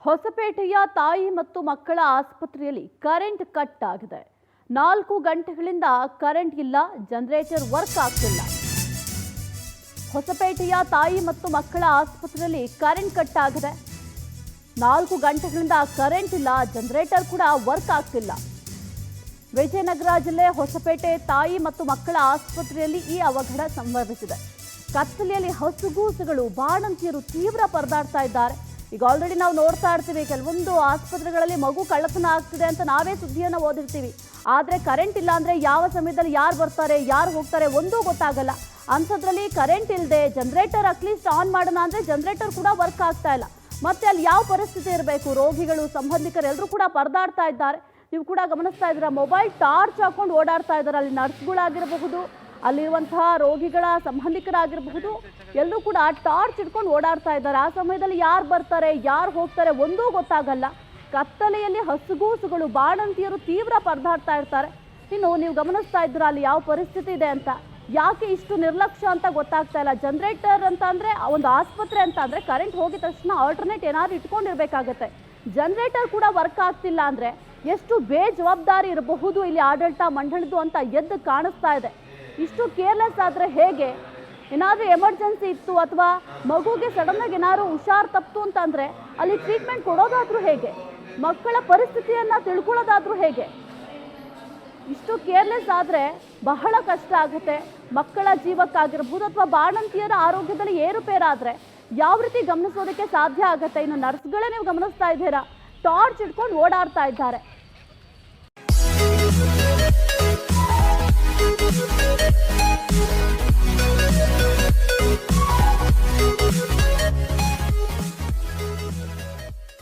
ಹೊಸಪೇಟೆಯ ತಾಯಿ ಮತ್ತು ಮಕ್ಕಳ ಆಸ್ಪತ್ರೆಯಲ್ಲಿ ಕರೆಂಟ್ ಕಟ್ ಆಗಿದೆ. 4 ಗಂಟೆಗಳಿಂದ ಕರೆಂಟ್ ಇಲ್ಲ, ಜನರೇಟರ್ ವರ್ಕ್ ಆಗ್ತಿಲ್ಲ. ಹೊಸಪೇಟೆಯ ತಾಯಿ ಮತ್ತು ಮಕ್ಕಳ ಆಸ್ಪತ್ರೆಯಲ್ಲಿ ಕರೆಂಟ್ ಕಟ್ ಆಗಿದೆ. 4 ಗಂಟೆಗಳಿಂದ ಕರೆಂಟ್ ಇಲ್ಲ, ಜನರೇಟರ್ ಕೂಡ ವರ್ಕ್ ಆಗ್ತಿಲ್ಲ. ವಿಜಯನಗರ ಜಿಲ್ಲೆ ಹೊಸಪೇಟೆ ತಾಯಿ ಮತ್ತು ಮಕ್ಕಳ ಆಸ್ಪತ್ರೆಯಲ್ಲಿ ಈ ಅವಘಡ ಸಂಭವಿಸಿದೆ. ಕತ್ತಲೆಯಲ್ಲಿ ಹಸುಗೂಸುಗಳು, ಬಾಣಂತಿಯರು ತೀವ್ರ ಪರದಾಡ್ತಾ ಇದ್ದಾರೆ. ಈಗ ಆಲ್ರೆಡಿ ನಾವು ನೋಡ್ತಾ ಇರ್ತೀವಿ, ಕೆಲವೊಂದು ಆಸ್ಪತ್ರೆಗಳಲ್ಲಿ ಮಗು ಕಳ್ಳತನ ಆಗ್ತಿದೆ ಅಂತ ನಾವೇ ಸುದ್ದಿಯನ್ನು ಓದಿರ್ತೀವಿ. ಆದರೆ ಕರೆಂಟ್ ಇಲ್ಲ ಅಂದರೆ ಯಾವ ಸಮಯದಲ್ಲಿ ಯಾರು ಬರ್ತಾರೆ, ಯಾರು ಹೋಗ್ತಾರೆ ಒಂದೂ ಗೊತ್ತಾಗಲ್ಲ. ಅಂಥದ್ರಲ್ಲಿ ಕರೆಂಟ್ ಇಲ್ಲದೆ ಜನರೇಟರ್ ಅಟ್ಲೀಸ್ಟ್ ಆನ್ ಮಾಡೋಣ ಅಂದರೆ ಜನರೇಟರ್ ಕೂಡ ವರ್ಕ್ ಆಗ್ತಾ ಇಲ್ಲ. ಮತ್ತೆ ಅಲ್ಲಿ ಯಾವ ಪರಿಸ್ಥಿತಿ ಇರಬೇಕು? ರೋಗಿಗಳು, ಸಂಬಂಧಿಕರು ಎಲ್ಲರೂ ಕೂಡ ಪರದಾಡ್ತಾ ಇದ್ದಾರೆ. ನೀವು ಕೂಡ ಗಮನಿಸ್ತಾ ಇದ್ದೀರಾ, ಮೊಬೈಲ್ ಟಾರ್ಚ್ ಹಾಕೊಂಡು ಓಡಾಡ್ತಾ ಇದ್ದಾರೆ. ಅಲ್ಲಿ ನರ್ಸ್ಗಳಾಗಿರಬಹುದು, ಅಲ್ಲಿರುವಂತಹ ರೋಗಿಗಳ ಸಂಬಂಧಿಕರಾಗಿರಬಹುದು, ಎಲ್ಲರೂ ಕೂಡ ಟಾರ್ಚ್ ಇಟ್ಕೊಂಡು ಓಡಾಡ್ತಾ ಇದ್ದಾರೆ. ಆ ಸಮಯದಲ್ಲಿ ಯಾರು ಬರ್ತಾರೆ, ಯಾರು ಹೋಗ್ತಾರೆ ಒಂದೂ ಗೊತ್ತಾಗಲ್ಲ. ಕತ್ತಲೆಯಲ್ಲಿ ಹಸುಗೂಸುಗಳು, ಬಾಣಂತಿಯರು ತೀವ್ರ ಪರದಾಡ್ತಾ ಇರ್ತಾರೆ. ಇನ್ನು ನೀವು ಗಮನಿಸ್ತಾ ಇದ್ದೀರಾ ಅಲ್ಲಿ ಯಾವ ಪರಿಸ್ಥಿತಿ ಇದೆ ಅಂತ. ಯಾಕೆ ಇಷ್ಟು ನಿರ್ಲಕ್ಷ್ಯ ಅಂತ ಗೊತ್ತಾಗ್ತಾ ಇಲ್ಲ. ಜನರೇಟರ್ ಅಂತ ಅಂದರೆ ಒಂದು ಆಸ್ಪತ್ರೆ ಅಂತ ಅಂದರೆ ಕರೆಂಟ್ ಹೋಗಿದ ತಕ್ಷಣ ಆಲ್ಟರ್ನೇಟ್ ಏನಾದ್ರು ಇಟ್ಕೊಂಡಿರ್ಬೇಕಾಗತ್ತೆ. ಜನರೇಟರ್ ಕೂಡ ವರ್ಕ್ ಆಗ್ತಿಲ್ಲ ಅಂದರೆ ಎಷ್ಟು ಬೇಜವಾಬ್ದಾರಿ ಇರಬಹುದು ಇಲ್ಲಿ ಆಡಳಿತ ಮಂಡಳಿದು ಅಂತ ಎದ್ದು ಕಾಣಿಸ್ತಾ ಇದೆ. ಇಷ್ಟು ಕೇರ್ಲೆಸ್ ಆದರೆ ಹೇಗೆ? ಏನಾದರೂ ಎಮರ್ಜೆನ್ಸಿ ಇತ್ತು ಅಥವಾ ಮಗುಗೆ ಸಡನ್ನಾಗಿ ಏನಾದ್ರು ಹುಷಾರು ತಪ್ಪಿತು ಅಂತಂದರೆ ಅಲ್ಲಿ ಟ್ರೀಟ್ಮೆಂಟ್ ಕೊಡೋದಾದರೂ ಹೇಗೆ? ಮಕ್ಕಳ ಪರಿಸ್ಥಿತಿಯನ್ನು ತಿಳ್ಕೊಳ್ಳೋದಾದರೂ ಹೇಗೆ? ಇಷ್ಟು ಕೇರ್ಲೆಸ್ ಆದರೆ ಬಹಳ ಕಷ್ಟ ಆಗುತ್ತೆ. ಮಕ್ಕಳ ಜೀವಕ್ಕಾಗಿರ್ಬೋದು ಅಥವಾ ಬಾಣಂತಿಯರ ಆರೋಗ್ಯದಲ್ಲಿ ಏರುಪೇರಾದರೆ ಯಾವ ರೀತಿ ಗಮನಿಸೋದಕ್ಕೆ ಸಾಧ್ಯ ಆಗುತ್ತೆ? ಇನ್ನು ನರ್ಸ್ಗಳೇ ನೀವು ಗಮನಿಸ್ತಾ ಇದ್ದೀರಾ, ಟಾರ್ಚ್ ಇಟ್ಕೊಂಡು ಓಡಾಡ್ತಾ ಇದ್ದಾರೆ.